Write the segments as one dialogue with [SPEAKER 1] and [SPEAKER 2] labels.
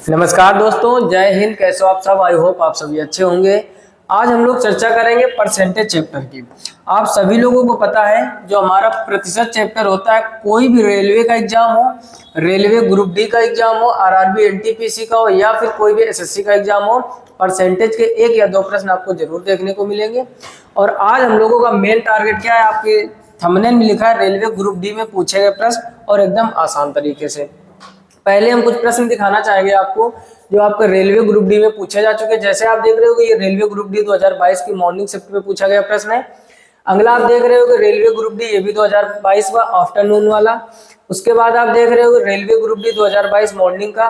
[SPEAKER 1] नमस्कार दोस्तों, जय हिंद। कैसे हो आप सब? आई होप आप सभी अच्छे होंगे। आज हम लोग चर्चा करेंगे परसेंटेज चैप्टर की। आप सभी लोगों को पता है जो हमारा प्रतिशत चैप्टर होता है, कोई भी रेलवे का एग्जाम हो, रेलवे ग्रुप डी का एग्जाम हो, आरआरबी एनटीपीसी का हो या फिर कोई भी एसएससी का एग्जाम हो, परसेंटेज के एक या दो प्रश्न आपको जरूर देखने को मिलेंगे। और आज हम लोगों का मेन टारगेट क्या है? आपके थंबनेल में लिखा है रेलवे ग्रुप डी में पूछे गए प्रश्न, और एकदम आसान तरीके से। पहले हम कुछ प्रश्न दिखाना चाहेंगे आपको जो आपके रेलवे ग्रुप डी में पूछे जा चुके हैं। जैसे आप देख रहे हो कि ये रेलवे ग्रुप डी 2022 की मॉर्निंग शिफ्ट में पूछा गया प्रश्न है। अगला आप देख रहे हो कि रेलवे ग्रुप डी, ये भी 2022 का आफ्टरनून वाला। उसके बाद आप देख रहे हो कि रेलवे ग्रुप डी 2022 मॉर्निंग का।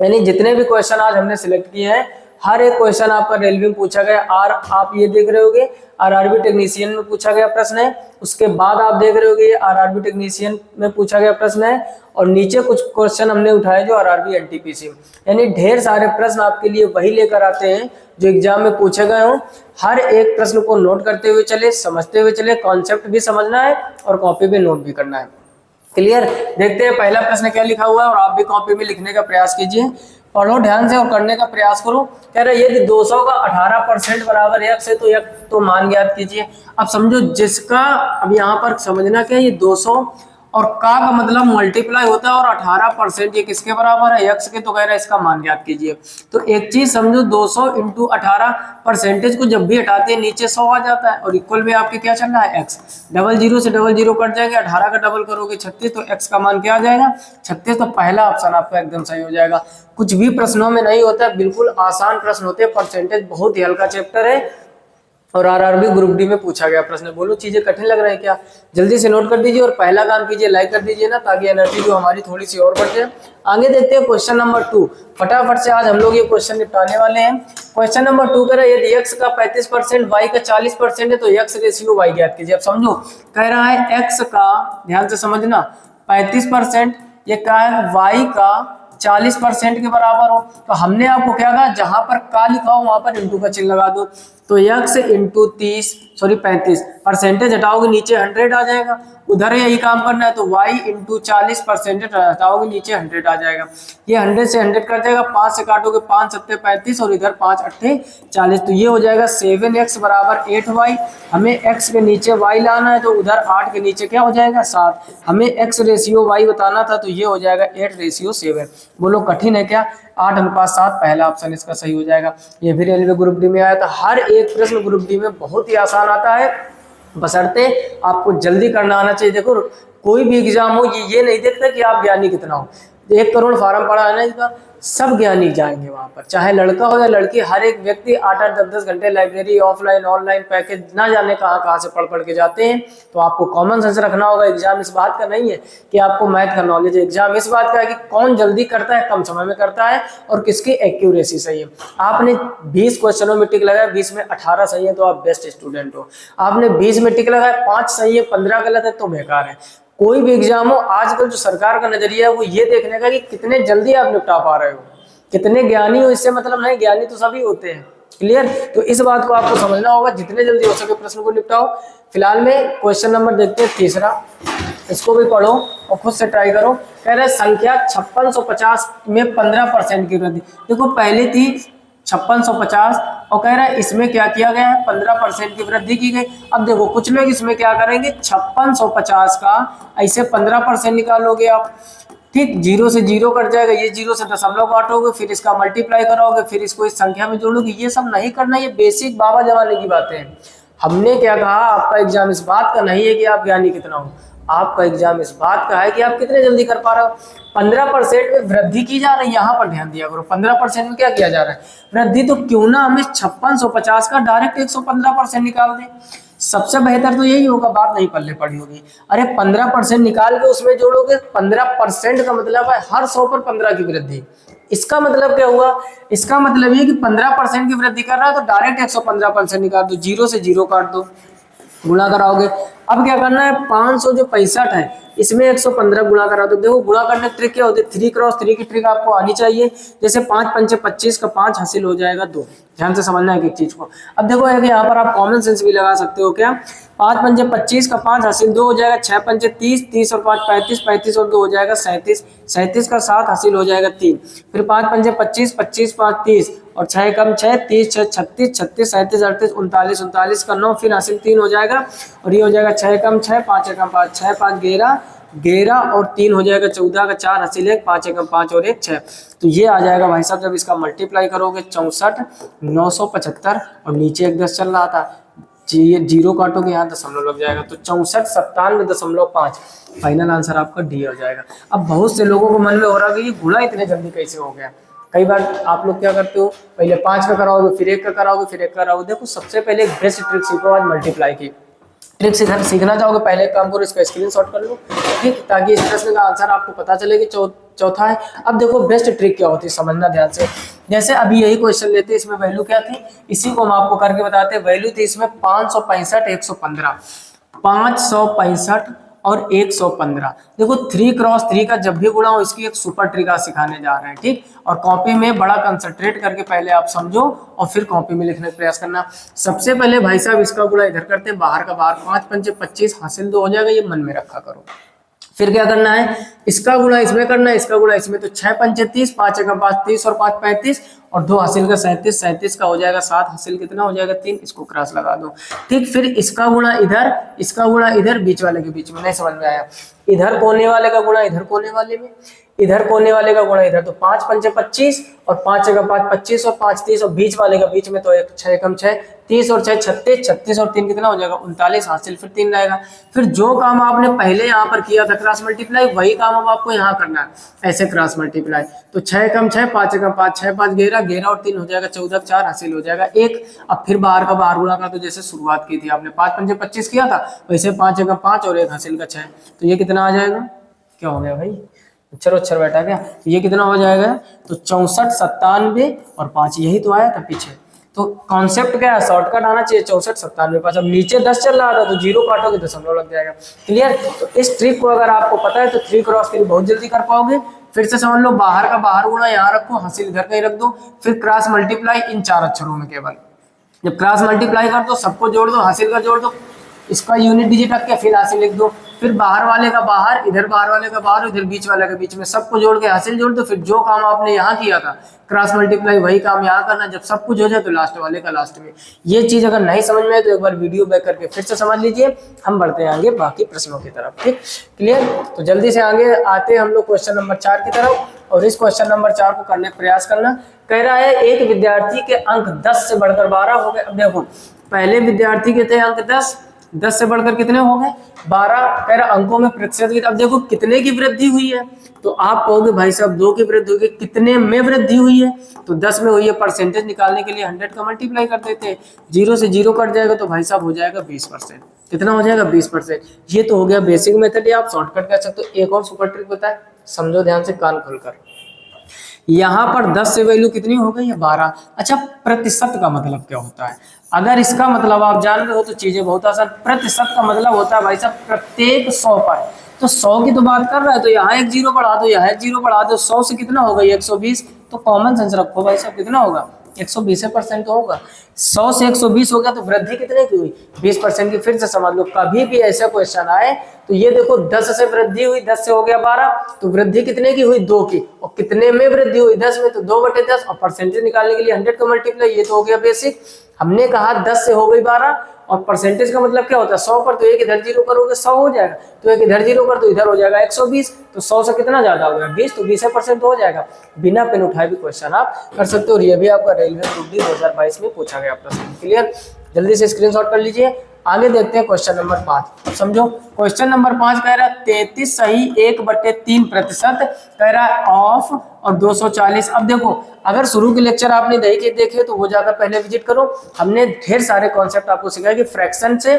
[SPEAKER 1] यानी जितने भी क्वेश्चन आज हमने सिलेक्ट किए हैं, हर एक क्वेश्चन आपका रेलवे में पूछा गया। और आप ये देख रहे होगे आरआरबी टेक्नीशियन में पूछा गया प्रश्न है। उसके बाद आप देख रहे होगे ये आरआरबी टेक्नीशियन में पूछा गया प्रश्न है। और नीचे कुछ क्वेश्चन हमने उठाए जो आरआरबी एनटीपीसी। यानी ढेर सारे प्रश्न आपके लिए वही लेकर आते हैं जो एग्जाम में पूछे गए हों। हर एक प्रश्न को नोट करते हुए चले, समझते हुए चले, कॉन्सेप्ट भी समझना है और कॉपी पे नोट भी करना है। क्लियर? देखते हैं पहला प्रश्न क्या लिखा हुआ है, और आप भी कॉपी में लिखने का प्रयास कीजिए। पढ़ो ध्यान से और करने का प्रयास करो। कह रहे यदि 200 का 18% बराबर x है तो x तो मान ज्ञात कीजिए। अब समझो जिसका, अब यहाँ पर समझना क्या है, ये 200 और का मतलब मल्टीप्लाई होता है, और 18% ये किसके बराबर है? x के। तो कह रहा है इसका मान ज्ञात कीजिए। तो एक चीज समझो, 200 इंटू 18, परसेंटेज को जब भी हटाते हैं नीचे 100 आ जाता है, और इक्वल में आपके क्या चल रहा है? x। डबल जीरो से डबल जीरो कट जाएगा, 18 का डबल करोगे 36, तो x का मान क्या आ जाएगा? 36। तो पहला ऑप्शन आपका एकदम सही हो जाएगा। कुछ भी प्रश्नों में नहीं होता है, बिल्कुल आसान प्रश्न होते हैं। परसेंटेज बहुत ही हल्का चैप्टर है और आरआरबी ग्रुप डी में पूछा गया प्रश्न। बोलो चीजें कठिन लग रही है क्या? जल्दी से नोट कर दीजिए और पहला काम कीजिए, लाइक कर दीजिए ना, ताकि एनर्जी जो हमारी थोड़ी सी और बढ़ जाए। आगे देखते हैं क्वेश्चन नंबर 2। फटाफट से आज हम लोग ये क्वेश्चन निपटाने वाले हैं। क्वेश्चन नंबर 2 कह रहा है यदि x का 35%, y का 40% है तो x रेशियो y ज्ञात कीजिए। अब समझो, कह रहा है x का, ध्यान से समझना, 35%, ये क्या है? y का 40% के बराबर हो। तो हमने आपको क्या कहा, जहां पर का लिखा हो वहां पर इंटू का चिन्ह लगा दो। तो x इंटू 35 परसेंटेज हटाओगे नीचे 100 आ जाएगा। उधर यही काम करना है, तो y इंटू 40 परसेंटेज हटाओगे नीचे 100 आ जाएगा। ये 100 से 100 कट जाएगा, 5 से काटोगे 5 सत्ते 35 और इधर 5 अट्ठे 40। तो ये हो जाएगा 7x बराबर 8y। हमें x के नीचे y लाना है, तो उधर 8 के नीचे क्या हो जाएगा? 7। हमें x रेशियो y बताना था, तो ये हो जाएगा 8 रेशियो 7। बोलो कठिन है क्या? 8:7 पहला ऑप्शन इसका सही हो जाएगा। ये भी रेलवे ग्रुप डी में आया था। हर एक प्रश्न ग्रुप डी में बहुत ही आसान आता है, बशर्ते आपको जल्दी करना आना चाहिए। देखो कोई भी एग्जाम हो, ये नहीं देखता कि आप ज्ञानी कितना हो। 1 करोड़ फार्म पड़ा है ना इसका, सब ज्ञानी जाएंगे वहां पर, चाहे लड़का हो या लड़की। हर एक व्यक्ति 8-8, 10-10 घंटे लाइब्रेरी, ऑफलाइन ऑनलाइन पैकेज ना जाने कहाँ से पढ़ के जाते हैं। तो आपको कॉमन सेंस रखना होगा। एग्जाम इस बात का नहीं है कि आपको मैथ का नॉलेज है, एग्जाम इस बात का है कि कौन जल्दी करता है, कम समय में करता है, और किसकी एक्यूरेसी सही है। आपने 20 क्वेश्चनों में टिक लगाया, 20 में 18 सही है तो आप बेस्ट स्टूडेंट हो। आपने 20 में टिक लगाया, 5 सही है, 15 गलत है, तो बेकार है। कोई भी एग्जाम हो, आजकल जो सरकार का नजरिया है वो ये देखने का कि कितने जल्दी आप निपटा पा रहे हो, कितने ज्ञानी हो, इससे मतलब नहीं, ज्ञानी तो सभी होते हैं। क्लियर? तो इस बात को आपको समझना होगा, जितने जल्दी हो सके प्रश्न को निपटाओ। फिलहाल में क्वेश्चन नंबर देखते हैं 3, इसको भी पढ़ो और खुद से ट्राई करो। कह रहे संख्या 5650 में 15% की वृद्धि। देखो पहले थी 5650 और कह रहा है इसमें क्या किया गया है? 15% की वृद्धि की गई। अब देखो कुछ लोग इसमें क्या करेंगे, 5650 का ऐसे 15% निकालोगे आप, ठीक, 0 से 0 कट जाएगा, ये 0 से दशमलव काटोगे, फिर इसका मल्टीप्लाई करोगे, फिर इसको इस संख्या में जोड़ोगे। ये सब नहीं करना, ये बेसिक बाबा जमाने की बातें हैं। हमने क्या कहा, आपका एग्जाम इस बात का नहीं है कि आप ज्ञानी कितना हो, आपका एग्जाम इस बात का है कि आप कितने जल्दी कर पा रहे हो। 15% में वृद्धि की जा रही है, यहाँ पर ध्यान दिया करो। 15% में क्या किया जा रहा है? वृद्धि। तो क्यों ना हमें 5650 का डायरेक्ट 115% निकाल दें। सबसे बेहतर तो यही होगा, बात नहीं पल्ले पड़ी होगी। अरे 15% निकाल के उसमें जोड़ोगे, 15% का मतलब है हर 100 पर 15 की वृद्धि। इसका मतलब क्या हुआ? इसका मतलब ये कि 15% की वृद्धि कर रहा है तो डायरेक्ट 115% निकाल दो, 0 से 0 काट दो, गुणा कराओगे अब क्या करना है, 500 जो 65 है इसमें 115 गुणा करा दो। देखो गुणा करने की ट्रिक क्या होती है, 3x3 की ट्रिक आपको आनी चाहिए। जैसे 5 पंचे 25 का 5 हासिल हो जाएगा 2। ध्यान से समझना है एक चीज को। अब देखो है कि यहाँ पर आप कॉमन सेंस भी लगा सकते हो। क्या 5 पंचे 25 का 5 हासिल 2 हो जाएगा, 6 पंचे 30, 30 और 5 35, 35 और 2 हो जाएगा 37, 37 का 7 हासिल हो जाएगा 3। फिर 5 पंचे 25, 25 5 30 और 6 कम 6, 30 6 36, 36 37 38 39, 39 का 9 फिर हासिल 3 हो जाएगा और ये हो जाएगा 6 कम 6, 5 कम 5, 6 5 11, 11 और 3 हो जाएगा 14 का 4 हासिल 1, 5 एकम 5 और 1 6। तो ये आ जाएगा भाई साहब, जब इसका मल्टीप्लाई करोगे 64 975 और नीचे एक 10 चल रहा था, ये जीरो काटोगे यहाँ दशमलव लग जाएगा, तो 6497.5। फाइनल आंसर आपका डी हो जाएगा। अब बहुत से लोगों को मन में हो रहा है कि ये गुणा इतने जल्दी कैसे हो गया। कई बार आप लोग क्या करते हो, पहले 5 का कराओगे फिर 1 का कराओगे फिर 1 का कराओगे। देखो सबसे पहले एक बेस्ट ट्रिक सीखो आज मल्टीप्लाई की। ट्रिक सीखना चाहोगे पहले एक काम करो, इसका स्क्रीनशॉट कर लो, ठीक, ताकि इस प्रश्न का आंसर आपको पता चले कि चौथा है। अब देखो बेस्ट ट्रिक क्या होती है, समझना ध्यान से। जैसे अभी यही क्वेश्चन लेते, इसमें वैल्यू क्या थी, इसी को हम आपको करके बताते हैं। वैल्यू थी इसमें 565 115, 565 और 115। देखो 3x3 का जब भी गुणा हो इसकी एक सुपर ट्रिक आज सिखाने जा रहे हैं, ठीक। और कॉपी में बड़ा कंसंट्रेट करके पहले आप समझो और फिर कॉपी में लिखने का प्रयास करना। सबसे पहले भाई साहब इसका गुणा इधर करते हैं, बाहर का बाहर, 5 पंचे 25 हासिल 2 हो जाएगा, ये मन में रखा करो। फिर क्या करना है, इसका गुणा इसमें करना है, इसका गुणा इसमें, तो 6 पंचे 30, 5 एकम 5 30 और 5 35 और 2 हासिल का 37, 37 का हो जाएगा 7 हासिल कितना हो जाएगा 3, इसको क्रॉस लगा दो, ठीक। फिर इसका गुणा इधर, इसका गुणा इधर, बीच वाले के बीच में, नहीं समझ में आया, इधर कोने वाले का गुणा इधर कोने वाले में, इधर कोने वाले का गुणा इधर, तो 5 पंचे 25 और 5 एकम 5 25 और 5 30 और बीच वाले का बीच में, तो 6 एकम 6 30 और 6 36, 36 और 3 कितना हो जाएगा 39 हासिल, फिर 3 रहेगा। फिर जो काम आपने पहले यहाँ पर किया था क्रॉस मल्टीप्लाई, वही काम अब आपको यहाँ करना है, ऐसे क्रॉस मल्टीप्लाई। तो 6 एकम 6, 5 एकम 5, 6 5 11, 11 और 3 हो जाएगा 14, 4 हासिल हो जाएगा 1। अब फिर बाहर का बाहर गुणा कर, तो जैसे शुरुआत की थी आपने 5 पंचे 25 किया था, वैसे 5 एकम 5 और 1 हासिल का 6, तो ये कितना आ जाएगा, क्या हो गया भाई, अक्षर बैठा गया, तो ये कितना हो जाएगा, तो 64 97 और 5, यही तो आया था पीछे। तो कॉन्सेप्ट क्या है, शॉर्टकट आना चाहिए, 64 97 5। अब नीचे 10 चल रहा था तो जीरो काटोगे दशमलव लग जाएगा, क्लियर। तो इस ट्रिक को अगर आपको पता है तो 3x3 बहुत जल्दी कर पाओगे। फिर से समझ लो, बाहर का बाहर गुणा यहाँ रखो, हासिल इधर कहीं रख दो, फिर क्रॉस मल्टीप्लाई इन 4 अक्षरों में केवल। जब क्रॉस मल्टीप्लाई कर दो, सबको जोड़ दो, हासिल का जोड़ दो, इसका यूनिट डिजिट रख के फिर हासिल लिख दो, फिर बाहर वाले का बाहर, इधर बाहर वाले का बाहर, इधर बीच वाले के बीच में, सबको जोड़ के हासिल जोड़ दो। फिर जो काम आपने यहाँ किया था क्रॉस मल्टीप्लाई, वही काम यहाँ करना। जब सब कुछ हो जाए तो लास्ट वाले का लास्ट में। ये चीज अगर नहीं समझ में आए तो एक बार वीडियो बैक करके फिर से समझ लीजिए। हम बढ़ते हैं आगे बाकी प्रश्नों की तरफ, ठीक, क्लियर। तो जल्दी से आगे आते हैं हम लोग क्वेश्चन नंबर 4 की तरफ, और इस क्वेश्चन नंबर 4 को करने का प्रयास करना। कह रहा है एक विद्यार्थी के अंक 10 से बढ़कर 12 हो गए। अब देखो पहले विद्यार्थी के थे अंक 10 से बढ़कर कितने हो गए 12। कह रहा अंकों में प्रतिशत, अब देखो कितने की वृद्धि हुई है, तो आप कहोगे भाई साहब 2 की वृद्धि हुई, कितने में वृद्धि हुई है, तो 10 में हुई है। परसेंटेज निकालने के लिए 100 का मल्टीप्लाई कर देते हैं, 0 से 0 कट जाएगा तो भाई साहब हो जाएगा 20%। कितना हो जाएगा 20%। ये तो हो गया बेसिक मेथड, या आप शॉर्टकट कर सकते हो। एक और सुपर ट्रिक बताए, समझो ध्यान से, कान खोलकर। यहाँ पर 10 से वैल्यू कितनी हो गई है 12। अच्छा प्रतिशत का मतलब क्या होता है, अगर इसका मतलब आप जान रहे हो तो चीजें बहुत आसान। प्रतिशत का मतलब होता है भाई साहब प्रत्येक 100 पर, तो 100 की तो बात कर रहा है, तो यहाँ एक जीरो बढ़ा दो, यहाँ एक जीरो बढ़ा दो, 100 से कितना होगा 120, तो कॉमन सेंस रखो भाई साहब, कितना होगा 120% तो होगा। 100 से 120 हो गया, तो वृद्धि कितने की हुई 20% की। फिर से समझ लो, कभी भी ऐसा क्वेश्चन आए तो ये देखो 10 से वृद्धि हुई, 10 से हो गया 12, तो वृद्धि कितने की हुई 2 की, और कितने में वृद्धि हुई 10 में, तो 2/10, और परसेंटेज निकालने के लिए 100 का मल्टीप्लाई, ये तो हो गया बेसिक। हमने कहा 10 से हो गई 12, और परसेंटेज का मतलब क्या होता है 100 पर, तो एक इधर जीरो करोगे 100 हो जाएगा, तो एक इधर जीरो कर तो इधर हो जाएगा 120, तो 100 से कितना ज्यादा हो गया 20, तो 20% हो जाएगा। बिना पेन उठाए भी क्वेश्चन आप कर सकते हो। ये भी आपका रेलवे ग्रुप डी 2022 में पूछा गया प्रश्न, क्लियर। जल्दी से स्क्रीनशॉट कर लीजिए। आगे देखते हैं क्वेश्चन नंबर 5। समझो क्वेश्चन नंबर 5 कह रहा है 33 सही 1/3% कह रहा है ऑफ और 240। अब देखो अगर शुरू के लेक्चर आपने देखे तो वो जाकर पहले विजिट करो। हमने ढेर सारे कॉन्सेप्ट आपको सिखाया कि फ्रैक्शन से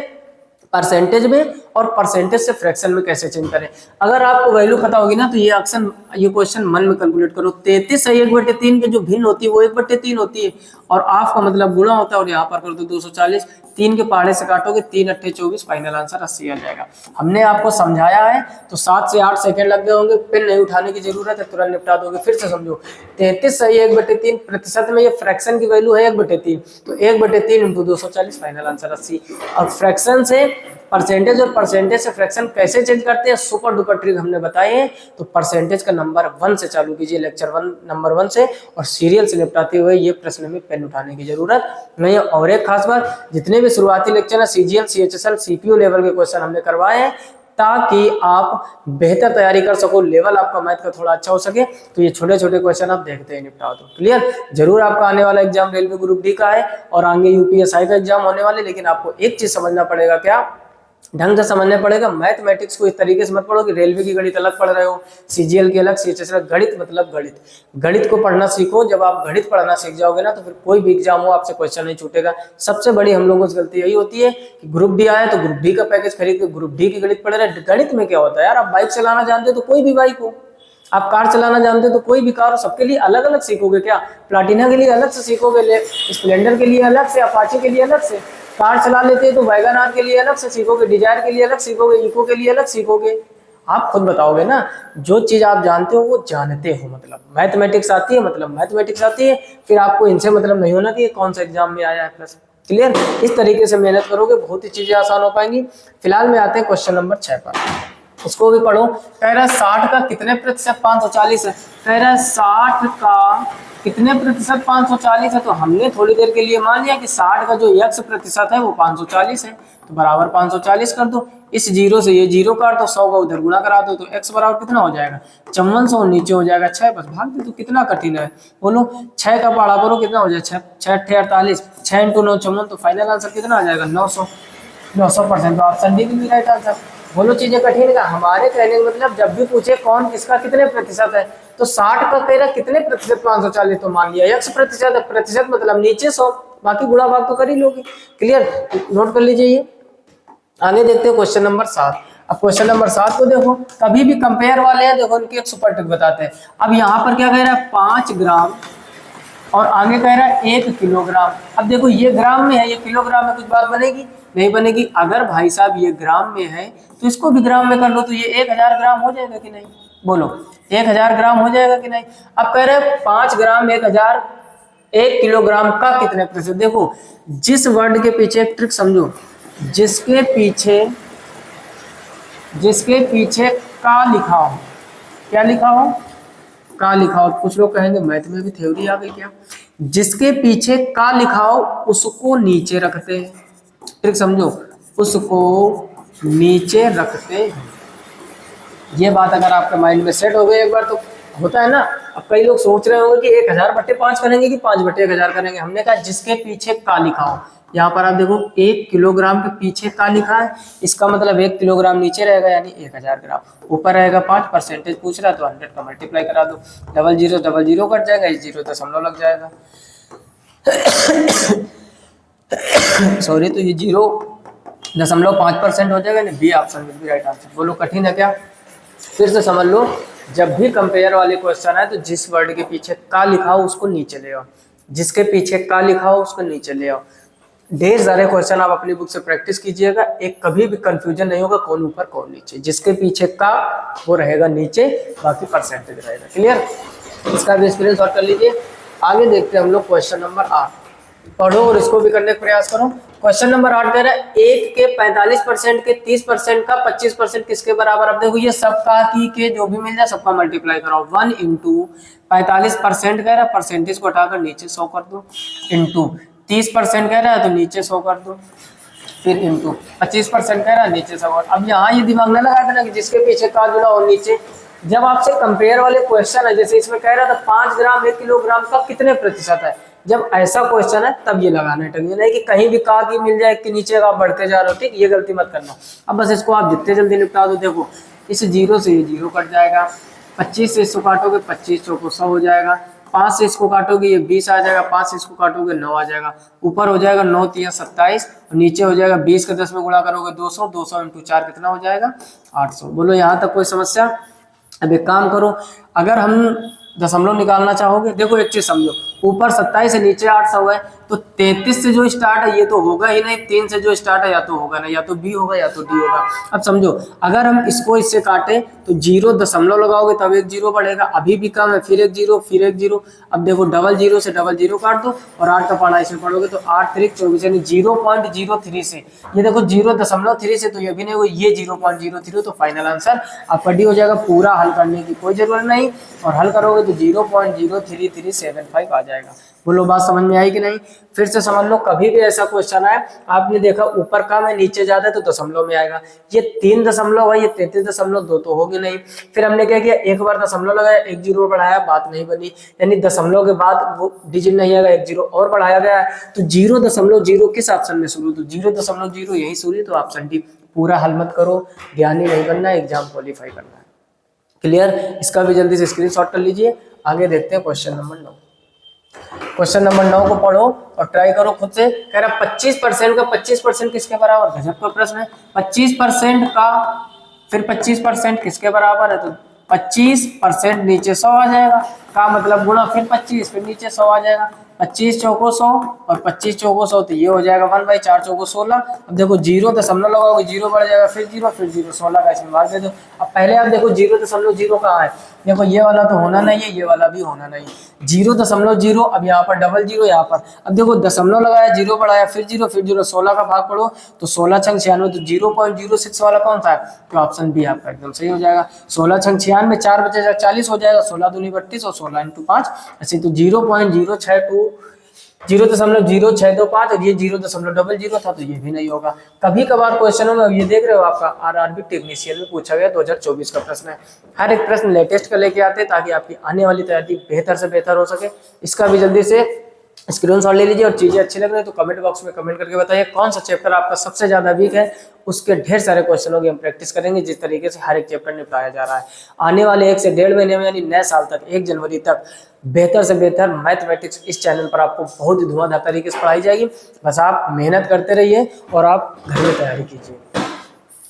[SPEAKER 1] परसेंटेज में और परसेंटेज से फ्रैक्शन में कैसे चेंज करें। अगर आपको वैल्यू पता होगी ना तो ये क्वेश्चन मन में कैलकुलेट करो। 33 है 1/3 के जो भिन्न होती है वो 1/3 होती है और ऑफ का मतलब गुणा होता है और यहाँ पर कर दो 240, 3 के पहाड़े से काटोगे 3 8 24, फाइनल आंसर 80 आ जाएगा। हमने आपको समझाया है तो 7 से 8 सेकंड लग गए होंगे, पेन नहीं उठाने की जरूरत है, तुरंत निपटा दोगे। फिर से समझो 33 सही 1/3 प्रतिशत में ये फ्रैक्शन की वैल्यू है 1/3, तो 1/3 इंटू 240, फाइनल आंसर 80। और फ्रैक्शन से परसेंटेज और परसेंटेज से फ्रैक्शन कैसे चेंज करते हैं, सुपर डुपर ट्रिक हमने बताए हैं। तो परसेंटेज का नंबर 1 से चालू कीजिए, लेक्चर 1 नंबर 1 से, और सीरियल से निपटाते हुए ये प्रश्न में पेन उठाने की जरूरत नहीं है। और एक खास बात, जितने भी शुरुआती लेक्चर है सीजीएल सीएचएसएल सीपीयू लेवल के क्वेश्चन हमने करवाए हैं ताकि आप बेहतर तैयारी कर सको, लेवल आपका मैथ का थोड़ा अच्छा हो सके। तो ये छोटे छोटे क्वेश्चन आप देखते ही निपटा दो। क्लियर? जरूर आपका आने वाला एग्जाम रेलवे ग्रुप डी का है और आगे यूपीएसआई का एग्जाम होने वाले, लेकिन आपको एक चीज समझना पड़ेगा, क्या ढंग से समझना पड़ेगा। मैथमेटिक्स को इस तरीके से मत पढ़ो कि रेलवे की गणित अलग पढ़ रहे हो, सीजीएल की अलग, सीएचएसएल गणित मतलब गणित। गणित को पढ़ना सीखो। जब आप गणित पढ़ना सीख जाओगे ना तो फिर कोई भी एग्जाम हो आपसे क्वेश्चन नहीं छूटेगा। सबसे बड़ी हम लोगों की गलती यही होती है कि ग्रुप डी आया तो ग्रुप डी का पैकेज खरीद के ग्रुप डी की गणित पढ़ रहे हैं। गणित में क्या होता है यार, आप बाइक चलाना जानते हो तो कोई भी बाइक हो, आप कार चलाना जानते हो तो कोई भी कार हो, सबके लिए अलग अलग सीखोगे। क्या प्लाटिना के लिए अलग से सीखोगे, स्प्लेंडर के लिए अलग से, अपाचे के लिए अलग से। कार चला लेते हैं तो वैगन आर के लिए अलग से सीखोगे, डिजायर के लिए अलग सीखोगे, इको के लिए अलग सीखोगे। आप खुद बताओगे ना, जो चीज आप जानते हो वो जानते हो। मतलब मैथमेटिक्स आती है, मतलब मैथमेटिक्स आती है, फिर आपको इनसे मतलब नहीं होना कि कौन सा एग्जाम में आया है प्लस। क्लियर? इस तरीके से मेहनत करोगे बहुत ही चीजें आसान हो पाएंगी। फिलहाल में आते हैं क्वेश्चन नंबर 6 पर, इसको भी पढ़ो। कह रहा है 60 का कितने प्रतिशत 540 है। कह रहा है 60 का कितने प्रतिशत 540 है। तो हमने थोड़ी देर के लिए मान लिया कि 60 का जो x प्रतिशत है वो 540 है, तो बराबर 540 कर दो। इस जीरो से ये जीरो काट दो, 100 का उधर गुणा करा दो, तो x बराबर कितना हो जाएगा 5400, नीचे हो जाएगा 6, बस भाग दे। तो कितना कठिन है बोलो। 6 का पढ़ा करो कितना हो जाए, 6 6 48, 6 × 9 54, तो फाइनल आंसर कितना आ जाएगा 900। 900%। तो ऑप्शन डी भी राइट आंसर। बोलो चीजें कठिन का, हमारे कहने का मतलब जब भी पूछे कौन किसका कितने प्रतिशत है तो 60 का कह रहा कितने प्रतिशत 540, तो मान लिया x प्रतिशत है, प्रतिशत मतलब नीचे 100, बाकी गुणा भाग तो कर ही लोगे। क्लियर? नोट कर लीजिए ये। आगे देखते हैं क्वेश्चन नंबर 7। अब क्वेश्चन नंबर 7 को देखो, कभी भी कंपेयर वाले हैं, देखो उनकी एक सुपर ट्रिक बताते हैं। अब यहाँ पर क्या कह रहा है 5 ग्राम और आगे कह रहा है 1 किलोग्राम। अब देखो ये ग्राम में है, ये किलोग्राम में, कुछ बात बनेगी नहीं बनेगी। अगर भाई साहब ये ग्राम में है तो इसको भी ग्राम में कर लो, तो ये 1000 ग्राम हो जाएगा कि नहीं, बोलो 1000 ग्राम हो जाएगा कि नहीं। अब कह रहे 5 ग्राम 1000, 1 किलोग्राम का कितने प्रतिशत। देखो जिस वर्ड के पीछे एक ट्रिक समझो, जिसके पीछे का लिखा हो, क्या लिखा हो, का लिखा हो। कुछ लोग कहेंगे मैथ में भी थ्योरी आ गई क्या। जिसके पीछे का लिखा हो उसको नीचे रखते हैं, ट्रिक समझो, उसको नीचे रखते हैं। ये बात अगर आपके माइंड में सेट हो गई एक बार तो होता है ना। अब कई लोग सोच रहे होंगे कि 1000/5 करेंगे कि 5/1000 करेंगे। हमने कहा जिसके पीछे का लिखा हो। यहाँ पर आप देखो 1 किलोग्राम के पीछे का लिखा है, इसका मतलब 1 किलोग्राम नीचे रहेगा यानी 1000 ग्राम, ऊपर रहेगा 5, परसेंटेज पूछ रहा है तो 100 का मल्टीप्लाई करा दो, 00 कट जाएगा, इस 0 दशमलव लग जाएगा। सॉरी, तो ये 0.5% हो जाएगा, बी ऑप्शन में भी राइट आंसर। बोलो कठिन है क्या। फिर से समझ लो, जब भी कंपेयर वाले क्वेश्चन है तो जिस वर्ड के पीछे का लिखा हो उसको नीचे ले आओ, जिसके पीछे का लिखा हो उसको नीचे ले आओ। ढेर सारे क्वेश्चन आप अपनी बुक से प्रैक्टिस कीजिएगा, एक कभी भी कंफ्यूजन नहीं होगा कौन ऊपर कौन नीचे। जिसके पीछे का वो रहेगा नीचे, बाकी परसेंटेज रहेगा। क्लियर? इसका भी एक्सपीरियंस शॉर्ट कर लीजिए। आगे देखते हैं हम लोग क्वेश्चन नंबर 8, पढ़ो और इसको भी करने का प्रयास करो। क्वेश्चन नंबर 8 कह रहा है 1 के 45% के 30% का 25% किसके बराबर। अब देखो ये सबका की के जो भी मिल जाए सबका मल्टीप्लाई कराओ। 1 × 45% कह रहा है, परसेंटेज को हटाकर नीचे 100 कर दो, इंटू 30% कह रहा है तो नीचे 100 कर दो, फिर इंटू 25% कह रहा है नीचे 100। अब यहाँ ये दिमाग ना लगा देना कि जिसके पीछे का जुड़ा हो नीचे। जब आपसे कंपेयर वाले क्वेश्चन है, जैसे इसमें कह रहा था 5 ग्राम 1 किलोग्राम का कितने प्रतिशत है, जब ऐसा क्वेश्चन है तब ये लगाना है। टंगी नहीं कि कहीं भी का की मिल जाए कि नीचे का बढ़ते जा रहे हो, ठीक, ये गलती मत करना। अब बस इसको आप जितने जल्दी निपटा दो। देखो इस 0 से ये 0 कट जाएगा, 25 से इसको काटोगे 25 को 100 हो जाएगा, 5 से इसको काटोगे ये 20 आ जाएगा, 5 से इसको काटोगे 9 आ जाएगा। ऊपर हो जाएगा 9 3 27 और नीचे हो जाएगा 20 के 10 में गुणा करोगे 200, 200 इंटू 4 कितना हो जाएगा 800। बोलो यहाँ तक कोई समस्या? अब एक काम करो, अगर हम दशमलव निकालना चाहोगे, देखो एक चीज समझो, ऊपर 27 से नीचे 800 है तो 33 से जो स्टार्ट है ये तो होगा ही नहीं, 3 से जो स्टार्ट है या तो होगा नहीं, या तो बी होगा या तो डी होगा। अब समझो अगर हम इसको इससे काटे तो 0 दशमलव लगाओगे तब एक 0 बढ़ेगा, अभी भी कम है, फिर एक 0, फिर एक 0। अब देखो डबल 0 से डबल 0 काट दो और 8 का पढ़ा इसमें पढ़ोगे तो 8 3 24 यानी 0.03 से, ये देखो 0.3 से तो ये भी नहीं हो, ये 0.03 तो फाइनल आंसर आपका डी हो जाएगा। पूरा हल करने की कोई जरूरत नहीं, और हल करोगे तो 0.03375 आ जाएगा। बोलो बात समझ में आई कि नहीं? फिर से समझ लो, कभी भी ऐसा क्वेश्चन आए, आपने देखा ऊपर कम है नीचे ज्यादा है तो दशमलव में आएगा। ये 3 दशमलव है, ये 33.2 तो होगी नहीं। फिर हमने क्या किया, एक बार दशमलव लगाया, एक 0 बढ़ाया, बात नहीं बनी, यानी दशमलव के बाद वो डिजिट नहीं आएगा, एक 0 और बढ़ाया गया है तो 0.0 किस ऑप्शन में शुरू, तो 0.0 यही शुरू, तो ऑप्शन डी। पूरा हल मत करो, ज्ञानी नहीं बनना, एग्जाम क्वालिफाई करना है। क्लियर? इसका भी जल्दी से स्क्रीनशॉट कर लीजिए। आगे देखते हैं क्वेश्चन नंबर 9। क्वेश्चन नंबर 9 को पढ़ो और ट्राई करो खुद से। कह रहा 25% का 25% किसके बराबर? गजब का प्रश्न है। 25% का फिर 25% किसके बराबर है? तो 25% नीचे 100 आ जाएगा, का मतलब गुणा फिर 25 फिर नीचे 100 आ जाएगा। 25 चौको 100 और 25 चौको 100 तो ये हो जाएगा 1/4 चौको 16। अब देखो 0 दशमलव लगाओगे 0 बढ़ जाएगा, फिर 0 फिर 0, 16 का इसमें भाग दे दो। अब पहले आप देखो 0.0 कहाँ है, देखो ये वाला तो होना नहीं है, ये वाला भी होना नहीं, 0.0। अब यहाँ पर डबल 0 यहाँ पर, अब देखो दशमलव लगाया 0 बढ़ाया फिर 0 फिर 0, 16 का भाग पढ़ो तो 16 छंग 96 तो 0.06 वाला कौन सा है? तो ऑप्शन बी आपका एकदम सही हो जाएगा। 16 छंग 96, 4 बचे 40 हो जाएगा, 16 दूनी 32 और 16 इंटू 5 ऐसे, तो 0.062 और ये 0.000 था तो ये भी नहीं होगा। कभी कभार क्वेश्चनों में, ये देख रहे हो आपका आरआरबी टेक्नीशियन में पूछा गया 2024 का प्रश्न है। हर एक प्रश्न लेटेस्ट का लेके आते हैं ताकि आपकी आने वाली तैयारी बेहतर से बेहतर हो सके। इसका भी जल्दी से स्क्रीनशॉट ले लीजिए और चीजें अच्छी लग रही है तो कमेंट बॉक्स में कमेंट करके बताइए कौन सा चैप्टर आपका सबसे ज्यादा वीक है। उसके ढेर सारे क्वेश्चनों की हम प्रैक्टिस करेंगे, जिस तरीके से हर एक चैप्टर निपटाया जा रहा है। आने वाले 1 से 1.5 महीने में यानी नए साल तक 1 जनवरी तक बेहतर से बेहतर मैथमेटिक्स इस चैनल पर आपको बहुत ही धुआंधार तरीके से पढ़ाई जाएगी। बस आप मेहनत करते रहिए और आप घर में तैयारी कीजिए।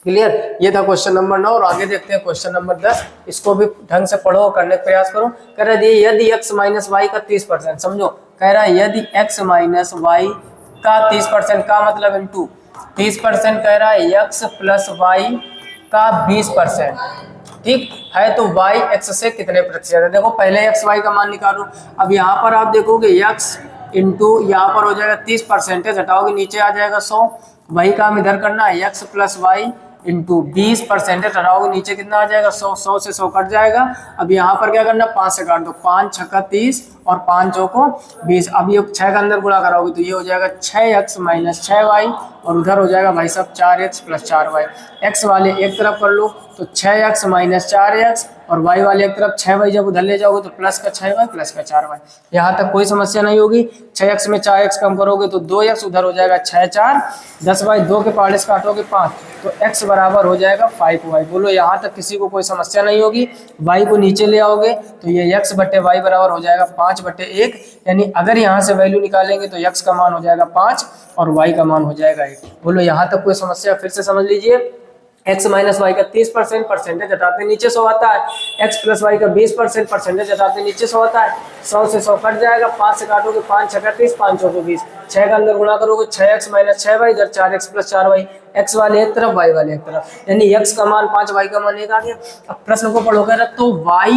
[SPEAKER 1] क्लियर? ये था क्वेश्चन नंबर 9 और आगे देखते हैं क्वेश्चन नंबर 10। इसको भी ढंग से पढ़ो और करने का प्रयास करो। कह रहा है यदि x माइनस वाई का 30%, समझो कह रहा है यदि x माइनस वाई का 30% का मतलब इंटू 30% कह रहा है x प्लस वाई का 20%, ठीक है, तो y x से कितने प्रतिशत है? देखो पहले x y का मान निकालो। अब यहाँ पर आप देखोगे x इंटू यहाँ पर हो जाएगा 30%, हटाओगे नीचे आ जाएगा 100, वही काम इधर करना है, x प्लस वाई इंटू 20% हटाओगे नीचे कितना आ जाएगा 100, 100 से 100 कट जाएगा। अब यहाँ पर क्या करना, 5 से काट दो, 5 छक्का 30 और 5 चौको 20। अब ये 6 का अंदर गुणा कराओगे तो ये हो जाएगा 6x माइनस 6y और उधर हो जाएगा भाई साहब 4x प्लस 4y। x वाले एक तरफ कर लो तो 6x माइनस 4x और y वाले एक तरफ 6y, जब उधर ले जाओगे तो प्लस का 6y प्लस का 4y। यहाँ तक कोई समस्या नहीं होगी। 6x में 4x कम करोगे तो 2x, उधर हो जाएगा 6 4 10y, 2 के पार्ट काटोगे 5 तो x बराबर हो जाएगा 5y। बोलो यहाँ तक किसी को कोई समस्या नहीं होगी। y को नीचे ले आओगे तो ये x बटे y बराबर हो जाएगा 5/1, यानी अगर यहाँ से वैल्यू निकालेंगे तो x का मान हो जाएगा 5 और y का मान हो जाएगा 1। बोलो यहाँ तक कोई समस्या? फिर से समझ लीजिए, x माइनस वाई का 30% परसेंटेज हटाते नीचे 100 आता है, x प्लस वाई का 20% परसेंटेज हटाते नीचे 100 आता है, 100 से 100 कट जाएगा, 5 से काटोगे 5 छक्का 30 5 चौको 20, 6 का अंदर गुणा करोगे 6x माइनस 6y, इधर 4x प्लस 4y, x वाले एक तरफ y वाले एक तरफ, यानी x का मान 5 y का मान 1 आ गया। अब प्रश्न को पढ़ोगे तो y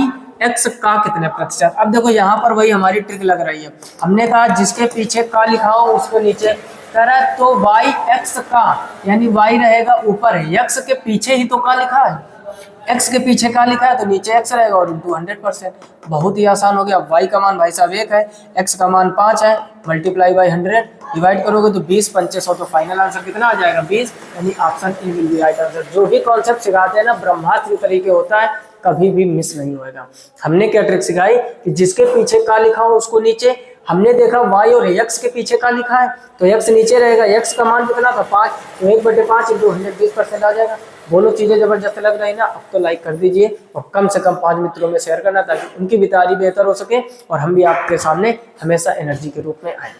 [SPEAKER 1] x का कितने प्रतिशत? अब देखो यहाँ पर वही हमारी ट्रिक लग रही है। हमने कहा जिसके पीछे का लिखा हो उसको नीचे करा, तो y x का यानी y रहेगा ऊपर है, x के पीछे ही तो का लिखा है, x के पीछे का लिखा है तो नीचे x रहेगा और इंटू 100%। बहुत ही आसान हो गया। y का मान भाई साहब 1 है, x का मान 5 है, मल्टीप्लाई बाई 100 डिवाइड करोगे तो 20 5 100, तो फाइनल आंसर कितना आ जाएगा 20, यानी option A will be right answer. जो भी कॉन्सेप्ट सिखाते हैं ना ब्रह्मास्त्र तरीके होता है, कभी भी मिस नहीं होएगा। हमने क्या ट्रिक सिखाई कि जिसके पीछे का लिखा हो उसको नीचे, हमने देखा y और x के पीछे का लिखा है तो x नीचे रहेगा, x का मान कितना था 5, तो 1/5 इंटू 100 20% आ जाएगा। वो लोग चीज़ें ज़बरदस्त लग रही ना, अब तो लाइक कर दीजिए और कम से कम 5 मित्रों में शेयर करना, ताकि उनकी भी तैयारी बेहतर हो सके और हम भी आपके सामने हमेशा एनर्जी के रूप में आए।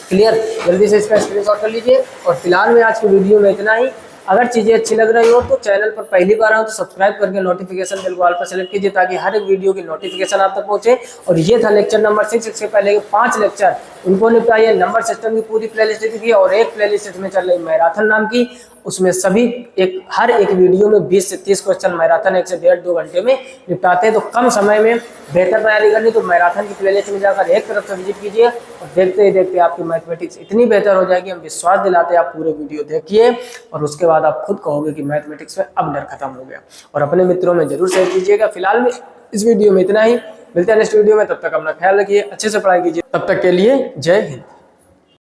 [SPEAKER 1] क्लियर? जल्दी से इसका स्क्रीनशॉट कर लीजिए। और फिलहाल में आज की वीडियो में इतना ही। अगर चीज़ें अच्छी लग रही हो तो चैनल पर पहली बार आए तो सब्सक्राइब करके नोटिफिकेशन बेल को ऑल पर सेलेक्ट कीजिए, ताकि हर एक वीडियो की नोटिफिकेशन आप तक पहुंचे। और ये था लेक्चर नंबर 6। इससे पहले के 5 लेक्चर उनको निपटाइए। नंबर सिस्टम की पूरी प्लेलिस्ट देखिए और एक प्लेलिस्ट इसमें चल रही मैराथन नाम की, उसमें सभी हर एक वीडियो में 20 से 30 क्वेश्चन मैराथन 1 से 1.5-2 घंटे में निपटाते हैं। तो कम समय में बेहतर तैयारी करनी तो मैराथन की प्लेलिस्ट में जाकर एक तरफ से विजिट कीजिए और देखते ही देखते आपकी मैथमेटिक्स इतनी बेहतर हो जाएगी, हम विश्वास दिलाते हैं। आप पूरे वीडियो देखिए और उसके बाद आप खुद कहोगे कि मैथमेटिक्स में अब डर खत्म हो गया। और अपने मित्रों में जरूर शेयर कीजिएगा। फिलहाल में इस वीडियो में इतना ही, मिलते हैं नेक्स्ट वीडियो में। तब तक अपना ख्याल रखिए, अच्छे से पढ़ाई कीजिए। तब तक के लिए जय हिंद।